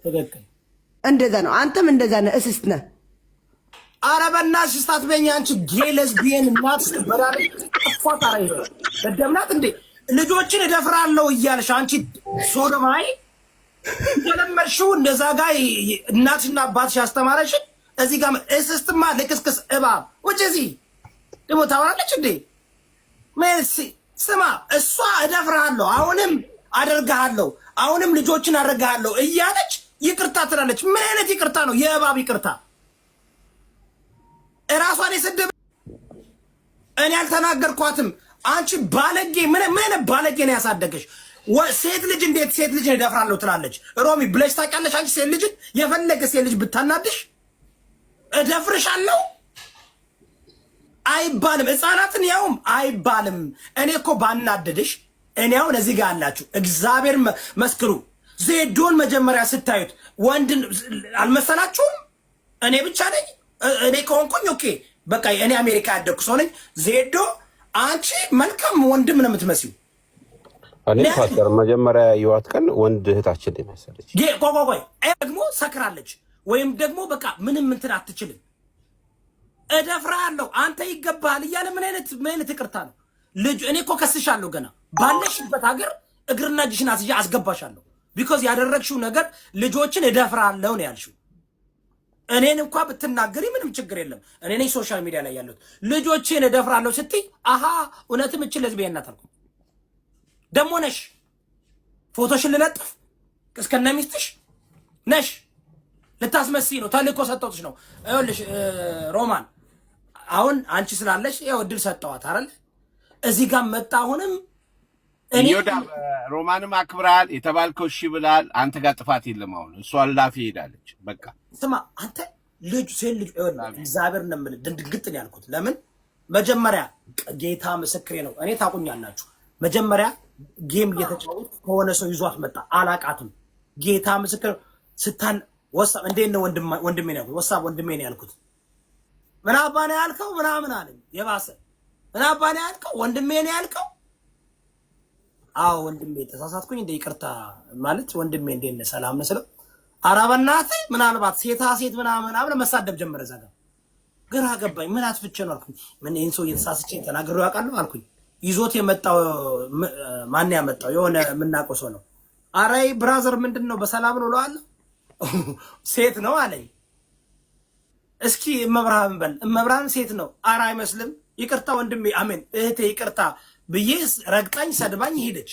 ትክክል እንደዛ ነው። አንተም እንደዛ ነህ፣ እስስት ነህ። ኧረ በእናትሽ ስታት በኛ አንቺ ጌ ለዝቢየን እናትሽ በዳሪ ተፋታ ላይ ደምናት እንዴ ልጆችን እደፍራለሁ እያልሽ አንቺ ሶዶማይ ተለመድሽው እንደዛ ጋር እናትሽና አባትሽ ያስተማረሽ እዚህ ጋር እስስትማ ልክስክስ እባብ ወጭ እዚህ ደግሞ ታወራለች እንዴ ሜሲ ስማ እሷ እደፍራለሁ አሁንም አደርጋለሁ አሁንም ልጆችን አደርጋለሁ እያለች ይቅርታ ትላለች። ምን አይነት ይቅርታ ነው? የእባብ ይቅርታ። እራሷን የሰደበ እኔ አልተናገርኳትም። አንቺ ባለጌ ምን ባለጌ ነው ያሳደገሽ? ሴት ልጅ እንዴት ሴት ልጅ እደፍራለሁ ትላለች? ሮሚ ብለሽ ታውቂያለሽ? አንቺ ሴት ልጅ የፈለገ ሴት ልጅ ብታናድሽ እደፍርሻለሁ አይባልም። ህፃናትን ያውም አይባልም። እኔ እኮ ባናደድሽ እኔ አሁን እዚህ ጋር አላችሁ እግዚአብሔር መስክሩ። ዜዶን መጀመሪያ ስታዩት ወንድ አልመሰላችሁም? እኔ ብቻ ነኝ? እኔ ከሆንኩኝ ኦኬ በቃ እኔ አሜሪካ ያደግኩ ሰው ነኝ። ዜዶ አንቺ መልካም ወንድም ነው የምትመስዩ። እኔ ፓስተር መጀመሪያ የዋት ቀን ወንድ እህታችን ነው መሰለች። ቆይ ደግሞ ሰክራለች ወይም ደግሞ በቃ ምንም እንትን አትችልም። እደፍራለሁ አንተ ይገባሃል እያለ ምን አይነት ይቅርታ ነው? ልጅ እኔ እኮ ከስሻለሁ ገና ባለሽበት ሀገር እግርና እጅሽን አስይዤ አስገባሻለሁ። ቢኮዝ ያደረግሽው ነገር ልጆችን እደፍራለሁ ነው ያልሽው። እኔን እንኳን ብትናገሪ ምንም ችግር የለም። እኔ ነኝ ሶሻል ሚዲያ ላይ ያለሁት። ልጆችን እደፍራለሁ ስትይ አሃ እውነትም እቺ ለዝቤ እናት አልኩ። ደሞ ነሽ ፎቶሽን ልለጥፍ እስከነ ሚስትሽ ነሽ ልታስመስይ ነው። ተልእኮ ሰጠሁትሽ ነው። ይኸውልሽ ሮማን አሁን አንቺ ስላለሽ ያው እድል ሰጠዋት አይደል? እዚህ ጋር መጣ። አሁንም እኔ ሮማንም አክብራል የተባልከው እሺ ብላል። አንተ ጋር ጥፋት የለም። አሁን እሷ ላፊ ሄዳለች። በቃ ስማ አንተ ልጅ ሴት ልጅ እግዚአብሔር ነው የምልህ ድንግጥ ነው ያልኩት። ለምን መጀመሪያ ጌታ ምስክሬ ነው። እኔ ታቁኛላችሁ መጀመሪያ ጌም እየተጫወቱ ከሆነ ሰው ይዟት መጣ። አላቃትም። ጌታ ምስክር ስታን ወሳብ እንዴት ነው ወንድሜ ነው ወሳብ ወንድሜ ነው ያልኩት። ምን አባ ነው ያልከው ምናምን አለኝ። የባሰ ምን አባ ነው ያልከው ወንድሜ ነው ያልከው? አዎ ወንድሜ ተሳሳትኩኝ እንደ ይቅርታ ማለት ወንድሜ እንዴት ነው ሰላም መስለው ኧረ በእናትህ ምናልባት ሴታ ሴት ምናምን አብረ መሳደብ ጀመረ። እዛ ጋር ግራ ገባኝ። ምን አትፍቼ ነው አልኩኝ። ምን ይሄን ሰው እየተሳስቼ ተናግሬው ያውቃለሁ አልኩኝ። ይዞት የመጣው ማን ያመጣው? የሆነ የምናውቀው ሰው ነው። ኧረ ብራዘር ምንድን ነው በሰላም ነው እለዋለሁ። ሴት ነው አለኝ። እስኪ እመብርሃን በል እመብርሃን ሴት ነው። ኧረ አይመስልም። ይቅርታ ወንድሜ አሜን እህቴ ይቅርታ ብዬ ረግጣኝ ሰድባኝ ሄደች።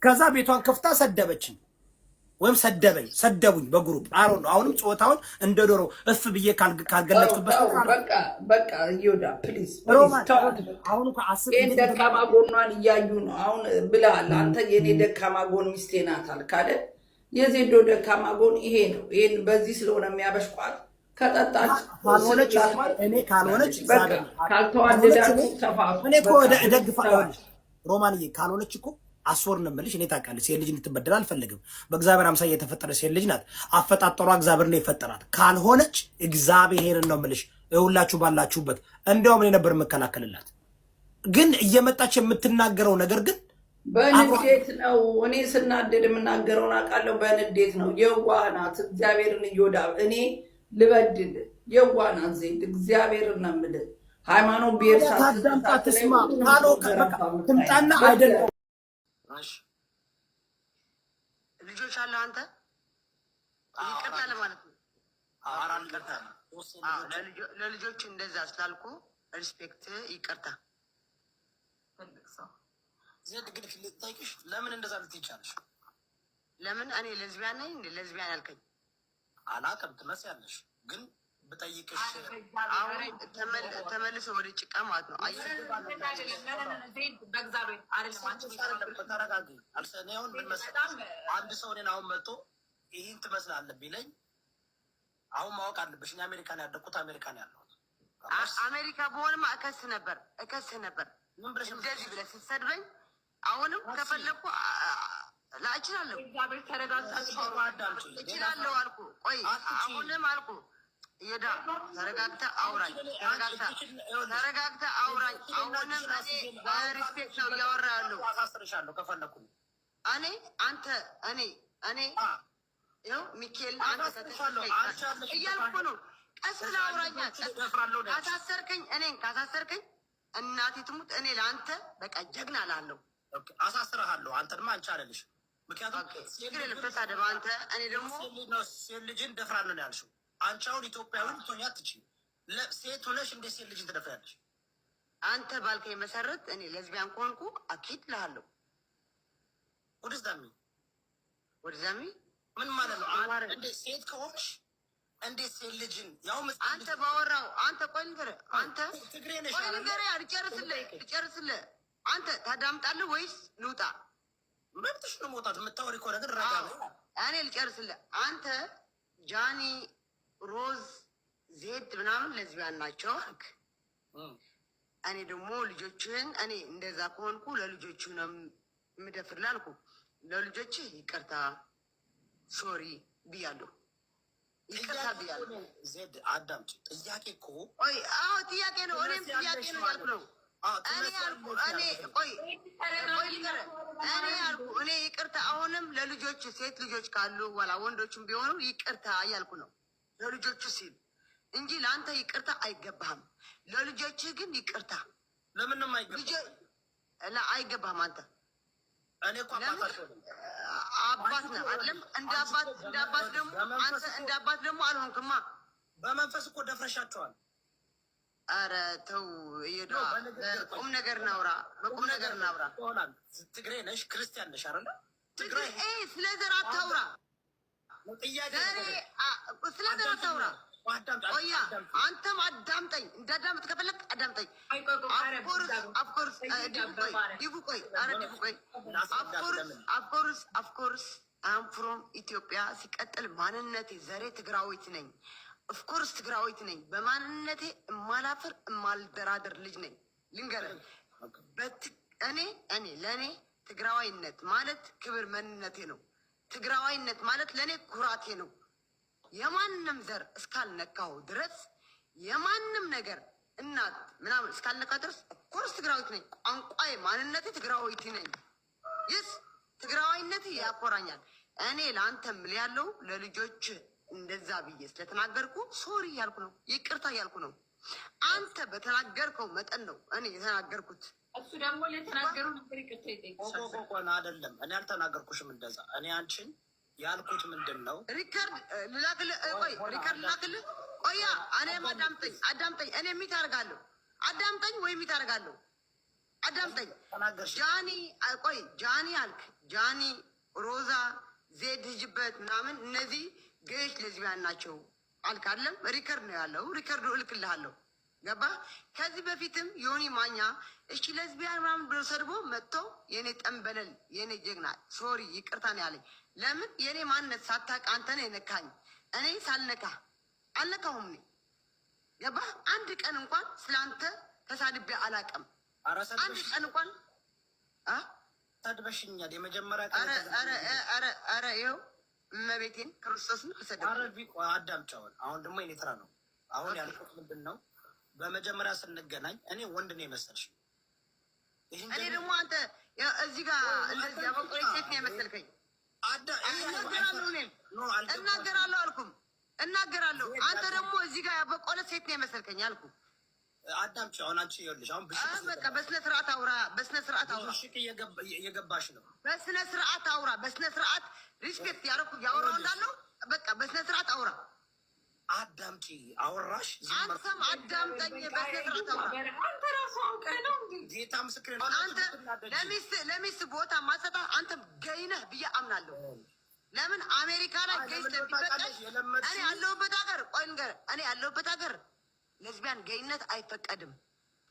ከዛ ቤቷን ከፍታ ሰደበችኝ ወይም ሰደቡኝ በግሩፕ አሮ ነው። አሁንም ጾታውን እንደ ዶሮ እፍ ብዬ ካልገለጥኩበት በቃ ይወዳ ፕሊዝ አሁን እኮ አስብ የኔ ደካማ ጎኗን እያዩ ነው አሁን ብለሃል አንተ። የኔ ደካማ ጎን ሚስቴ ናት አልክ አይደል? የዜዶ ደካማ ጎን ይሄ ነው። ይሄን በዚህ ስለሆነ የሚያበሽቋት ከጠጣች ካልሆነች እኔ ካልሆነች ካልተዋደዳችሁ ተፋቱ። እኔ እኮ ደግፋለሁ ሮማንዬ። ካልሆነች እኮ አስወር ነው የምልሽ። እኔ ታውቃለች ሴት ልጅ እንድትበደል አልፈልግም። በእግዚአብሔር አምሳያ የተፈጠረ ሴት ልጅ ናት። አፈጣጠሯ እግዚአብሔር ነው የፈጠራት። ካልሆነች እግዚአብሔርን ነው የምልሽ። ሁላችሁ ባላችሁበት እንዲያውም እኔ ነበር የምከላከልላት። ግን እየመጣች የምትናገረው ነገር ግን በንዴት ነው። እኔ ስናደድ የምናገረውን አውቃለሁ። በንዴት ነው። የዋህ ናት። እግዚአብሔርን እየወዳ እኔ ልበድል የዋህ ናት ዜድ። እግዚአብሔርን ነው የምልህ። ሃይማኖት ብሔር ታዳምጣ ትስማ ካሎ ትምጣና አይደለም ልጆች አለ አንተ ይቅርታ ለማለት ነው። ለልጆች እንደዛ ስላልኩ ሪስፔክት ይቅርታ። ዜድ ግን ልጠይቅሽ ለምን እንደዛ ልትይቻለሽ? ለምን እኔ ለዝቢያን ነኝ እንዴ? ለዝቢያን ያልከኝ አላውቅም ትመስያለሽ። ግን ብጠይቅሽ አሁን ተመልሶ ወደ ጭቃ ማለት ነው። አንድ ሰው እኔን አሁን መጥቶ ይህን ትመስላለህ ቢለኝ አሁን ማወቅ አለብሽ። እኔ አሜሪካን ያደግኩት አሜሪካን ያለሁት አሜሪካ በሆንማ እከስህ ነበር። ምን ብለሽ እንደዚህ ብለህ ስትሰድበኝ አሁንም ከፈለኩ ላእችላለሁ። እግዚአብሔር ተረጋግታችሁ እችላለሁ አልኩ። ቆይ አሁንም አልኩ ይዳ ተረጋግተህ አውራኝ። አሁንም እኔ ሪስፔክት ነው እያወራህ ያለው። አሳስርሻለሁ ከፈለኩ እኔ ይኸው ሚካኤል አንተ እያልኩ ነው። ቀስ ብለህ አውራኛ። ካሳሰርከኝ እናቴ ትሙት እኔ ለአንተ በቃ ጀግና እልሃለሁ። አሳስርሃለሁ። አንተ ድማ አንቺ አለልሽ። ምክንያቱም ተሳደብ አንተ። እኔ ደግሞ ሴት ልጅን ደፍራለሁ ነው ያልሽው። አንቺ አሁን ኢትዮጵያዊ ልትሆኚ አትችይም። ሴት ሆነሽ እንዴት ሴት ልጅን ትደፍሪያለሽ? አንተ ባልከኝ መሰረት እኔ ለዝቢያን ከሆንኩ አኪድ እልሃለሁ። ወደዛሚ ምን ማለት ነው? እንዴት ሴት ከሆንሽ እንዴት ሴት ልጅን ያው አንተ ባወራው አንተ ቆይ ንገረህ አንተ ትግሬ ነሽ። ቆይ ንገረህ ልጨርስልህ። አንተ ታዳምጣለህ ወይስ ልውጣ? መብትሽ ነው መውጣት። የምታወሪ ከሆነ ግን ረጋ ነው። እኔ ልጨርስልህ። አንተ ጃኒ፣ ሮዝ፣ ዜድ ምናምን ለዝቢያን ናቸው አልክ። እኔ ደግሞ ልጆችህን እኔ እንደዛ ከሆንኩ ለልጆቹ ነው የምደፍርልህ አልኩ። ለልጆችህ ይቅርታ ሶሪ ብያለሁ። ይቅርታ ብያለሁ። ዜድ አዳምጪ። ጥያቄ እኮ ጥያቄ ነው። እኔም ጥያቄ ነው ያልኩ ነው። እኔ ይቅርታ አሁንም ለልጆች ሴት ልጆች ካሉ ወላ ወንዶችም ቢሆኑ ይቅርታ እያልኩ ነው። ለልጆቹ ሲል እንጂ ለአንተ ይቅርታ አይገባህም። ለልጆችህ ግን ይቅርታ ለምንም አይገባህም። አንተ እኔ እኮ አባት ነህ አይደለም? እንደ አባት ደግሞ አልሆንክማ። በመንፈስ እኮ ደፍረሻቸዋል። ኧረ ተው እየዳ በቁም ነገር እናውራ። ትግሬ ነሽ ክርስቲያን ነሽ አይደለ? ትግሬ ስለ ዘር አታውራ። ስለ ዘር አታውራ። ቆያ አንተም አዳምጠኝ። እንዳዳምጥ ከፈለግ አዳምጠኝ። አፍኮርስ አም ፍሮም ኢትዮጵያ። ሲቀጥል ማንነቴ ዘሬ ትግራዊት ነኝ። ኦፍኮርስ ትግራዊት ነኝ። በማንነቴ እማላፍር እማልደራደር ልጅ ነኝ። ልንገርህ እኔ ለእኔ ትግራዋይነት ማለት ክብር ማንነቴ ነው። ትግራዋይነት ማለት ለእኔ ኩራቴ ነው። የማንም ዘር እስካልነካው ድረስ የማንም ነገር እናት ምናምን እስካልነካ ድረስ ኦፍኮርስ ትግራዊት ነኝ። ቋንቋዬ ማንነቴ ትግራዊት ነኝ። ይስ ትግራዋይነት ያኮራኛል። እኔ ለአንተ ምል ያለው ለልጆች እንደዛ ብዬ ስለተናገርኩ ሶሪ እያልኩ ነው፣ ይቅርታ እያልኩ ነው። አንተ በተናገርከው መጠን ነው እኔ የተናገርኩት። እሱ ደግሞ ለተናገሩ ነገር ይቅርታ ይጠይቃል። አይደለም እኔ አልተናገርኩሽም እንደዛ። እኔ አንቺን ያልኩት ምንድን ነው? ሪከርድ ልላክልህ። ቆያ እኔም አዳምጠኝ። እኔ ሚት አደርጋለሁ። አዳምጠኝ ወይ ሚት አደርጋለሁ። አዳምጠኝ። ጃኒ አልክ። ጃኒ፣ ሮዛ፣ ዜድ ህጅበት ምናምን እነዚህ ገሽ ለዝቢያን ናቸው አልካለም። ሪከርድ ነው ያለው። ሪከርዱ እልክልሃለሁ። ገባ? ከዚህ በፊትም ዮኒ ማኛ እሺ ለዝቢያን ምናምን ብሎ ሰድቦ መጥቶ የኔ ጠንበለል የኔ ጀግና ሶሪ ይቅርታ ነው ያለኝ። ለምን የኔ ማንነት ሳታውቅ አንተ ነው የነካኝ። እኔ ሳልነካ አልነካሁም። ገባ? አንድ ቀን እንኳን ስለአንተ ተሳድቤ አላውቅም። አንድ ቀን እንኳን ሰድበሽኛል። የመጀመሪያ ኧረ ይኸው እመቤቴን ክርስቶስን አዳምጫውን። አሁን ደግሞ የኔ ተራ ነው። አሁን ያልኩት ምንድን ነው? በመጀመሪያ ስንገናኝ እኔ ወንድ ነው የመሰልሽ። እኔ ደግሞ አንተ እዚህ ጋር እንደዚህ ያበቆይ ሴት ነው የመሰልከኝ። እናገራለሁ አልኩም። እናገራለሁ። አንተ ደግሞ እዚህ ጋር ያበቆለ ሴት ነው የመሰልከኝ አልኩ። አዳምጪ። አሁን አንቺ ይኸውልሽ፣ አሁን በቃ በስነ ስርዓት አውራ። ብሽቅ እየገባሽ ነው። በስነ ስርዓት አውራ። በስነ ስርዓት ሪስፔክት ያወራው እንዳለው በቃ በስነ ስርዓት አውራ። አዳምጪ። አወራሽ። አንተም አዳምጠኝ። በስነ ስርዓት አውራ። አንተ ራሱ አውቀህ ነው እንዴ? ጌታ ምስክር። አንተ ለሚስት ቦታ ማሰጣ አንተ ገይነህ ብዬ አምናለሁ። ለምን አሜሪካ ላይ ገይ ስለሚፈቀድ እኔ ያለሁበት ሀገር ቆይ ልንገርህ፣ እኔ ያለሁበት ሀገር ለዝቢያን ገይነት አይፈቀድም።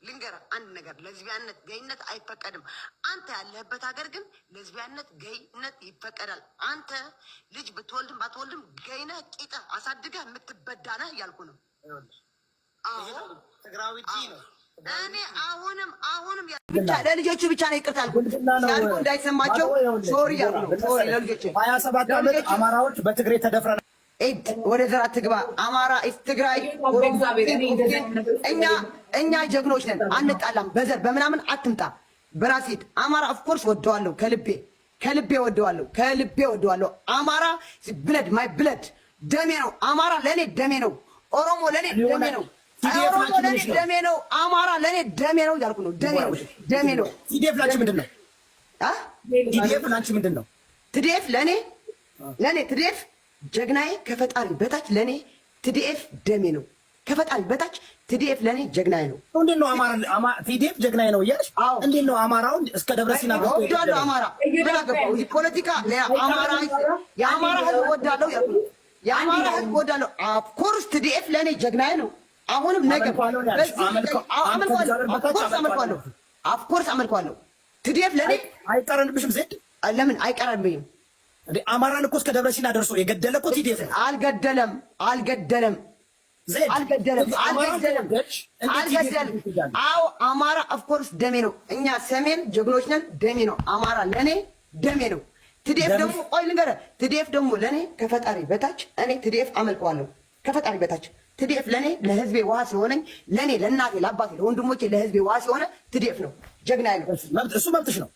ልንገርህ አንድ ነገር፣ ለዝቢያነት ገይነት አይፈቀድም። አንተ ያለህበት ሀገር ግን ለዝቢያነት ገይነት ይፈቀዳል። አንተ ልጅ ብትወልድም ባትወልድም ገይነህ ቂጠህ አሳድገህ የምትበዳነህ እያልኩ ነው። እኔ አሁንም ብቻ ለልጆቹ ብቻ ነው ይቅርታ አልኩ። ያልኩ እንዳይሰማቸው ሶሪ ያልኩ ነው። ሶሪ ለልጆቹ 27 ዓመት አማራዎች በትግሬ ተደፍረናል። ወደ ዘር አትግባ። አማራ ትግራይ፣ እኛ ጀግኖች ነን፣ አንጣላም። በዘር በምናምን አትምጣ። በራሴት አማራ ኦፍኮርስ ወደዋለሁ ከልቤ። ከልቤ ወደዋለሁ። አማራ ብለድ ማይ ብለድ ደሜ ነው። አማራ ለኔ ደሜ ነው። ኦሮሞ ለኔ ደሜ ነው። ኦሮሞ ለኔ ደሜ ነው። አማራ ለኔ ደሜ ነው ያልኩ ነው። ደሜ ነው። ቲዲኤፍ ላንቺ ምንድነው? ቲዲኤፍ ላንቺ ምንድነው? ቲዲኤፍ ለኔ ቲዲኤፍ ጀግናዬ ከፈጣሪ በታች ለኔ ቲዲኤፍ ደሜ ነው። ከፈጣሪ በታች ቲዲኤፍ ለኔ ጀግናዬ ነው። እንዴት ነው ቲዲኤፍ ጀግናዬ ነው እያልሽ እንዴት ነው አማራውን እስከ ደብረ ሲና ወዳለሁ? አማራ ምን አገባው? ፖለቲካ አማራ የአማራ ህዝብ ወዳለሁ ያልኩ ነው። የአማራ ህዝብ ወዳለሁ። ኦፍኮርስ ቲዲኤፍ ለኔ ጀግናዬ ነው። አሁንም ነገር አመልኳለሁ። ቲዲኤፍ ለኔ አይቀረንብሽም። ዜድ ለምን አይቀረንብኝም? አማራን እኮ እስከ ደብረ ሲና ደርሶ የገደለ እኮ ቲዲኤፍ አልገደለም። አዎ አማራ ኦፍኮርስ ደሜ ነው። እኛ ሰሜን ጀግኖች ነን። ደሜ ነው። አማራ ለኔ ደሜ ነው። ቲዲኤፍ ደግሞ ቆይ ልንገርህ፣ ቲዲኤፍ ደግሞ ለኔ ከፈጣሪ በታች እኔ ቲዲኤፍ አመልከዋለሁ። ከፈጣሪ በታች ቲዲኤፍ ለኔ ለህዝቤ ዋህ ሲሆነኝ ለኔ ለእናቴ ለአባቴ ለወንድሞቼ ለህዝቤ ዋህ ሲሆነ ቲዲኤፍ ነው ጀግና ያለው። እሱ መብትሽ ነው።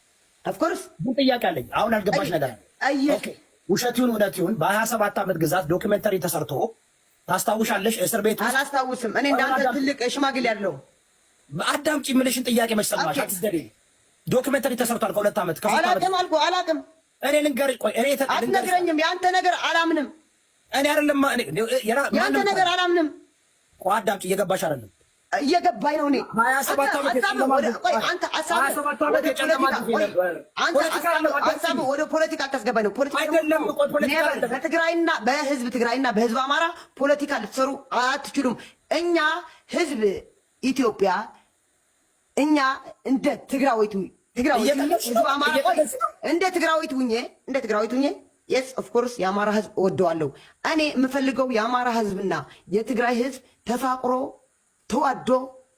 ኦፍኮርስ ግን ጥያቄ አለኝ። አሁን ያልገባሽ ነገር አለ። ውሸት ይሁን እውነት ይሁን በ27 ዓመት ግዛት ዶክመንተሪ ተሰርቶ ታስታውሻለሽ? እስር ቤት አላስታውስም። እኔ እንዳንተ ትልቅ ሽማግሌ ያለው አዳምጪ የምልሽን ጥያቄ መች ሰማሽ? አትስደሪ። ዶክመንተሪ ተሰርቷል ከ2 ዓመት አላቅም። እኔ ልንገርሽ፣ ቆይ እኔ አትነግረኝም። የአንተ ነገር አላምንም። እኔ አይደለም የአንተ ነገር አላምንም። ቆይ አዳምጪ፣ እየገባሽ አይደለም። እየገባኝ ነው። እኔ 27 ዓመት አንተ ወደ ፖለቲካ አታስገባኝ ነው። በትግራይና በህዝብ አማራ ፖለቲካ ልትሰሩ አትችሉም። እኛ ህዝብ ኢትዮጵያ እኛ እንደ ትግራዊቱ ህዝብ አማራ እንደ ትግራዊት ሁኜ የስ ኦፍ ኮርስ የአማራ ህዝብ እወደዋለሁ። እኔ የምፈልገው የአማራ ህዝብና የትግራይ ህዝብ ተፋቅሮ ተዋዶ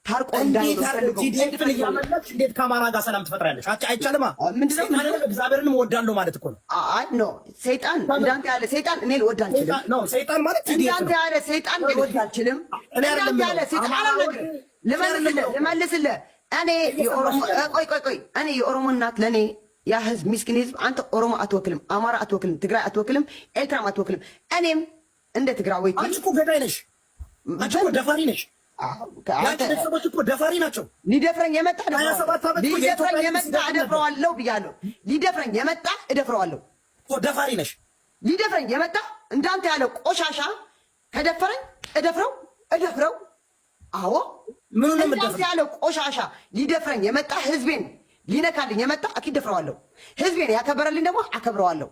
ታርቆ እንዴት ከአማራ ጋር ሰላም ትፈጥራለች? አይቻልማ። ምንድነው እግዚአብሔርን እወዳለሁ ማለት እኮ ነው። ኖ ሰይጣን እንዳንተ ያለ ሰይጣን እኔ ልወድ አልችልም። ኖ ሰይጣን ማለት እንዳንተ ያለ ሰይጣን ልወድ አልችልም። እንዳንተ ያለ ሰይጣን አላነግር ልመልስልህ። እኔ የኦሮሞ ቆይ እኔ የኦሮሞ እናት ለኔ ያ ህዝብ ምስኪን ህዝብ አንተ ኦሮሞ አትወክልም፣ አማራ አትወክልም፣ ትግራይ አትወክልም፣ ኤርትራም አትወክልም። እኔም እንደ ትግራዊ አንቺ እኮ ገዳይ ነሽ። አንቺ እኮ ደፋሪ ነሽ። ያንቺ ቤተሰቦች እኮ ደፋሪ ናቸው። ሊደፍረኝ የመጣ እደፍረዋለሁ ብያለሁ። ሊደፍረኝ የመጣ እደፍረዋለሁ። ደፋሪ ነሽ። ሊደፍረኝ የመጣ እንዳንተ ያለ ቆሻሻ ከደፈረኝ እደፍረው። አዎ ምኑን እንዳንተ ያለ ቆሻሻ ሊደፍረኝ የመጣ ህዝቤን ሊነካልኝ የመጣ አኪ ደፍረዋለሁ። ህዝቤን ያከበረልኝ ደግሞ አከብረዋለሁ።